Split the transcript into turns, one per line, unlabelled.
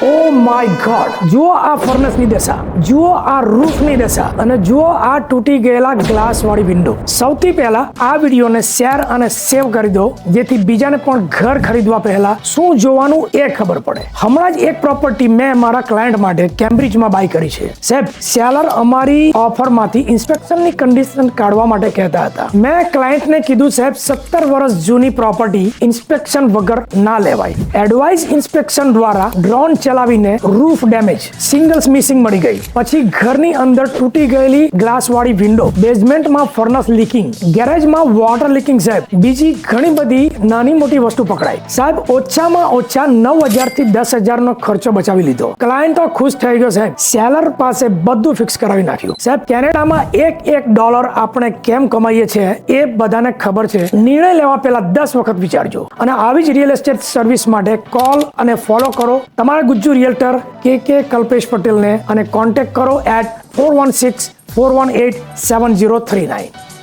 Oh my God, જુઓ આ ફર્નેસની દશા, જુઓ આ રૂફની દશા અને જુઓ આ તૂટી ગયેલા ગ્લાસ વાળી વિન્ડો. સૌથી પહેલા આ વિડીયોને શેર અને સેવ કરી દો, જેથી બીજાને પણ ઘર ખરીદવા પહેલા શું જોવાનું એ ખબર પડે. હમણાં જ એક પ્રોપર્ટી મેં મારા ક્લાયન્ટ માટે કેમ્બ્રિજમાં બાય કરી છે. સાહેબ, સેલર અમારી ઓફરમાંથી ઇન્સ્પેક્શનની કન્ડિશન કાઢવા માટે કહેતા હતા. મેં ક્લાયન્ટને કીધું, સાહેબ 17 વર્ષ જૂની પ્રોપર્ટી ઇન્સ્પેક્શન વગર ના લેવાય. એડવાઇઝ ઇન્સ્પેક્શન દ્વારા ડ્રોન ચલાવીને રૂફ ડેમેજ, સિંગલ્સ મિસિંગ મળી ગઈ. પછી ઘરની અંદર તૂટી ગયેલી ગ્લાસ વાળી વિન્ડો, બેઝમેન્ટમાં ફર્નસ લીકિંગ, ગેરેજમાં વોટર લીકિંગ. સાહેબ, બીજી ઘણી બધી નાની મોટી વસ્તુ પકડાઈ. સાહેબ, ઓછામાં ઓછા 9,000 થી 10,000 નો ખર્ચો બચાવી લીધો. ક્લાયન્ટ તો ખુશ થઈ ગયો. સાહેબ, સેલર પાસે બધું ફિક્સ કરાવી નાખ્યું. સાહેબ, કેનેડામાં એક ડોલર આપણે કેમ કમાઈએ છીએ એ બધાને ખબર છે. નિર્ણય લેવા પહેલા 10 વખત વિચારજો. અને આવી જ રિયલ એસ્ટેટ સર્વિસ માટે કોલ અને ફોલો કરો તમારા ગુજ્જુ રિયલ્ટર કે કલ્પેશ પટેલને અને કોન્ટેક્ટ કરો at 416-418-7039.